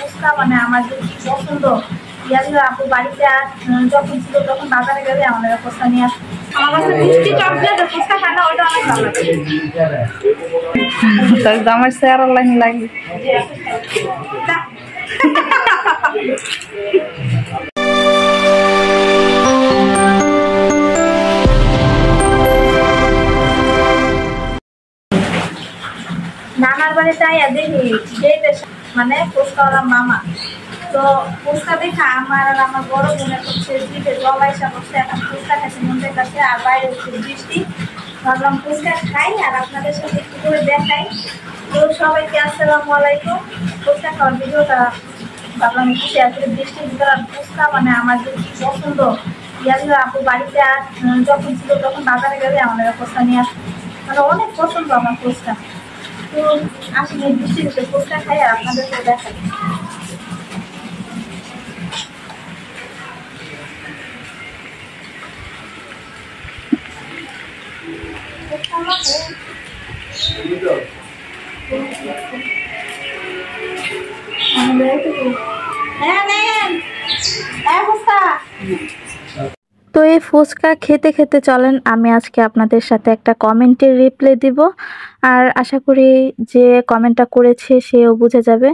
ফুচকা মানে আমার যে পছন্দ ইয়াগুলো আপু বাড়িতে যখন ছিল তখন বাজারে গেলে আমাদের ফুচকা নিয়ে আসতো। আমার কাছে মিষ্টি চকলেট ফুচকা খানা ওইটা অনেক ভালো লাগে। আমার স্যার লাইন লাগে। নানার বাড়িতে আইয়া দেখি যে মানে ফুচকাওয়ালা মামা, তো ফুচকা দেখে আমার আর আমার বড় বোনের হচ্ছে জিভে জল আইসা বসে এখন ফুচকা খাচ্ছি মন্দির কাছে, আর বাইরে হচ্ছে বৃষ্টি। ভাবলাম ফুচকা খাই আর আপনাদের সাথে একটু করে দেখাই। তো সবাইকে আসসালামু আলাইকুম। ফুচকা খাওয়ার ভিডিওটা ভাবলাম একটু শেয়ার করে। বৃষ্টির ভিতরে ফুচকা মানে আমার যে পছন্দ ইয়াগুলো আপু বাড়িতে যখন ছিল তখন বাজারে গেলে আমাদের ফুচকা নিয়ে আসতো, মানে অনেক পছন্দ আমার ফুচকা। তো আসলে বৃষ্টির ভিতরে ফুচকা খাই আর আপনাদেরকে দেখাই। তো এই ফুচকা খেতে খেতে চলেন আমি আজকে আপনাদের সাথে একটা কমেন্টের রিপ্লাই দিব, আর আশা করি যে কমেন্টটা করেছে সেও বুঝে যাবে।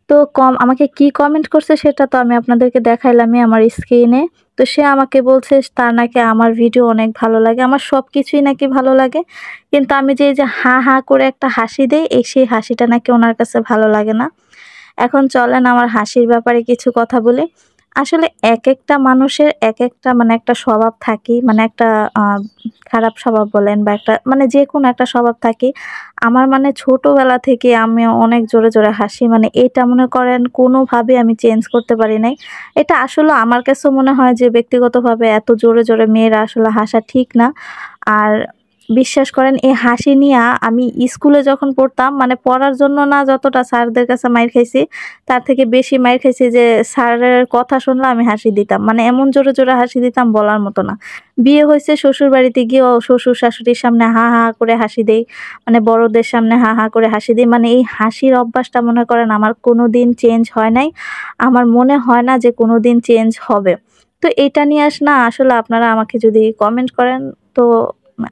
তো আমাকে কি কমেন্ট করছে সেটা তো আমি আপনাদেরকে দেখাইলামই আমার স্ক্রিনে। তো সে আমাকে বলছে তার নাকি আমার ভিডিও অনেক ভালো লাগে, আমার সব কিছুই নাকি ভালো লাগে, কিন্তু আমি যে হা হা করে একটা হাসি দেই সেই হাসিটা নাকি ওনার কাছে ভালো লাগে না। এখন চলেন আমার হাসির ব্যাপারে কিছু কথা বলি। আসলে এক একটা মানুষের এক একটা মানে একটা স্বভাব থাকে, মানে একটা খারাপ স্বভাব বলেন বা একটা মানে যে কোনো একটা স্বভাব থাকে। আমার মানে ছোটবেলা থেকে আমি অনেক জোরে জোরে হাসি, মানে এটা মনে করেন কোনোভাবে আমি চেঞ্জ করতে পারি নাই। এটা আসলে আমার কাছে মনে হয় যে ব্যক্তিগতভাবে এত জোরে জোরে মেয়েরা আসলে হাসা ঠিক না। আর বিশ্বাস করেন এই হাসি নিয়ে আমি স্কুলে যখন পড়তাম, মানে পড়ার জন্য না যতটা স্যারদের কাছে মাইর খাইছি তার থেকে বেশি মাইর খাইছি যে স্যারের কথা শুনলে আমি হাসি দিতাম, মানে এমন জোরে জোরে হাসি দিতাম বলার মতো না। বিয়ে হয়েছে শ্বশুর বাড়িতে গিয়েও শ্বশুর শাশুড়ির সামনে হা হা করে হাসি দেই, মানে বড়দের সামনে হা হা করে হাসি দিই। মানে এই হাসির অভ্যাসটা মনে করেন আমার কোনোদিন চেঞ্জ হয় নাই, আমার মনে হয় না যে কোনোদিন চেঞ্জ হবে। তো এটা নিয়ে না আসলে আপনারা আমাকে যদি কমেন্ট করেন, তো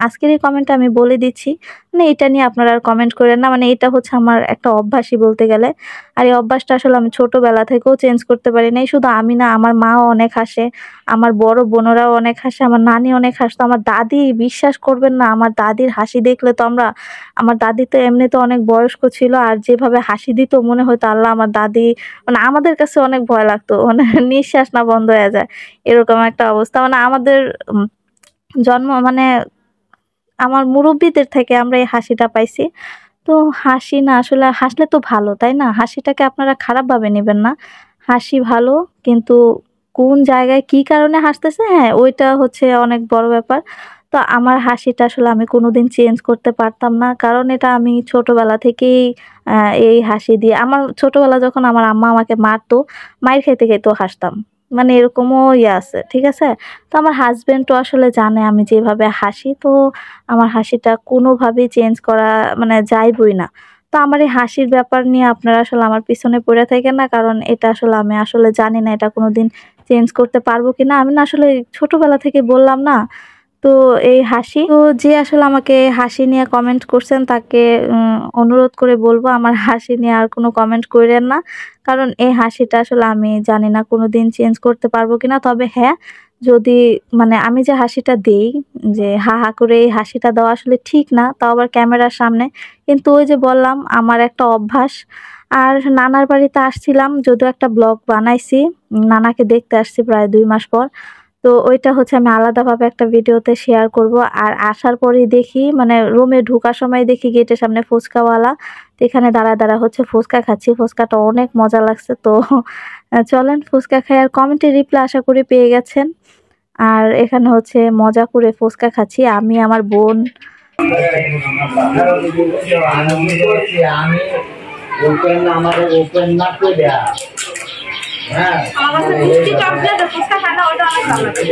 আজকের এই কমেন্টটা আমি বলে দিচ্ছি, মানে এটা নিয়ে আপনারা আর কমেন্ট করেন না। মানে এটা হচ্ছে আমার একটা অভ্যাসই বলতে গেলে, আর এই অভ্যাসটা আসলে আমি ছোটবেলা থেকেও চেঞ্জ করতে পারি নাই। শুধু আমি না, আমার মাও অনেক হাসে, আমার বড় বোনেরাও অনেক হাসে, আমার নানি অনেক হাসতো, আমার দাদি বিশ্বাস করবেন না, আমার দাদির হাসি দেখলে তো আমার দাদি তো এমনিতে অনেক বয়স্ক ছিল, আর যেভাবে হাসি দিত মনে হতো আল্লাহ আমার দাদি, মানে আমাদের কাছে অনেক ভয় লাগতো, মানে নিঃশ্বাস না বন্ধ হয়ে যায় এরকম একটা অবস্থা। মানে আমাদের জন্ম মানে আমার মুরব্বীদের থেকে আমরা এই হাসিটা পাইছি। তো হাসি না আসলে হাসলে তো ভালো, তাই না? হাসিটাকে আপনারা খারাপ ভাবে নেবেন না, হাসি ভালো, কিন্তু কোন জায়গায় কি কারণে হাসতেছে, হ্যাঁ ওইটা হচ্ছে অনেক বড় ব্যাপার। তো আমার হাসিটা আসলে আমি কোনোদিন চেঞ্জ করতে পারতাম না, কারণ এটা আমি ছোটবেলা থেকেই এই হাসি দিয়ে, আমার ছোটবেলা যখন আমার আম্মা আমাকে মারতো, মায়ের খেতে খেতেও হাসতাম, মানে এরকমও আছে, ঠিক আছে। তো আমার হাজবেন্ডও আসলে জানে আমি যেভাবে হাসি, তো আমার হাসিটা কোনোভাবেই চেঞ্জ করা মানে যাইবই না। তো আমার এই হাসির ব্যাপার নিয়ে আপনারা আসলে আমার পিছনে পড়ে থাকেন না, কারণ এটা আসলে আমি আসলে জানি না এটা কোনোদিন চেঞ্জ করতে পারবো কিনা। আমি না আসলে ছোটবেলা থেকে বললাম না, তো এই হাসি, তো যে আসলে আমাকে হাসি নিয়ে কমেন্ট করছেন তাকে অনুরোধ করে বলবো আমার হাসি নিয়ে আর কোনো কমেন্ট করেন না, কারণ এই হাসিটা আসলে আমি জানি না কোনোদিন চেঞ্জ করতে পারবো কিনা। তবে হ্যাঁ, যদি মানে আমি যে হাসিটা দেই, যে হা হা করে এই হাসিটা দেওয়া আসলে ঠিক না, তাও আবার ক্যামেরার সামনে, কিন্তু ওই যে বললাম আমার একটা অভ্যাস। আর নানার বাড়িতে আসছিলাম, যদিও একটা ব্লগ বানাইছি, নানাকে দেখতে আসছি প্রায় 2 মাস পর, তো ওইটা হচ্ছে আমি আলাদাভাবে একটা ভিডিওতে শেয়ার করব। আর আসার পরেই দেখি, মানে রুমে ঢোকার সময় দেখি গেটের সামনে ফুচকাওয়ালা, তো এখানে দাঁড়া দাঁড়া হচ্ছে ফুচকা খাচ্ছি, ফুচকাটা অনেক মজা লাগছে। তো চলেন ফুচকা খাই, আর কমেন্টে রিপ্লাই আশা করি পেয়ে গেছেন। আর এখানে হচ্ছে মজা করে ফুচকা খাচ্ছি আমি, আমার বোন। আমার কাছে মিষ্টি চকলেট ফুচকা খানা ওইটা অনেক ভালো লাগে।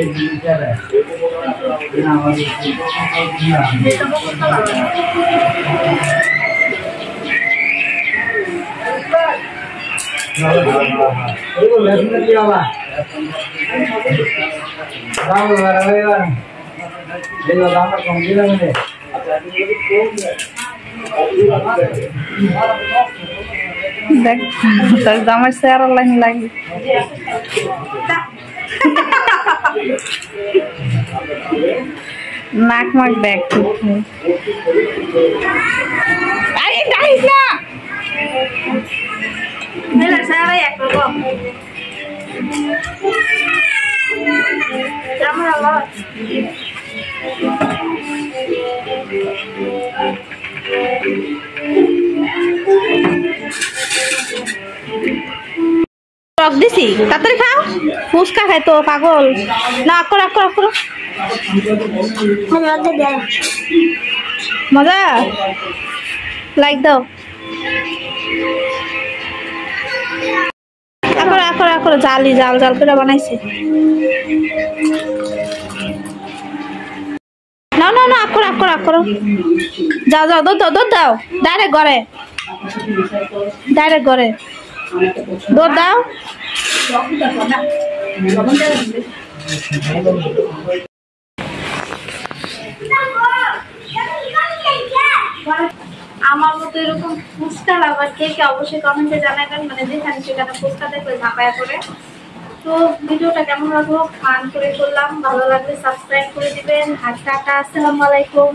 দেখ তোর জামাই চেহারা লাইন লাগে নাক মাক দেখ আরে গাইস না মেলা সারা একরকম আমার আল্লাহ টক দিছি তাড়াতাড়ি খাও ফুচকা খাই তো পাগল না করো করো করো মজা লাইক দাও আকরা আকরা আকরা জালি জাল জাল করে বানাইছে না না না আকরা আকরা আকরা যাও যাও দুধ দাও ডাইরেক্ট ঘরে দুধ দাও আমার মতো এরকম ফুচকা লাভার কে অবশ্যই কমেন্টে জানাবেন, মানে যেখানে সেখানে ফুচকা দেখলে ঝাঁপায়া করে। তো ভিডিওটা কেমন লাগলো, ফান করে করলাম, ভালো লাগলে সাবস্ক্রাইব করে দিবেন। আর টাটা, আসসালামু আলাইকুম।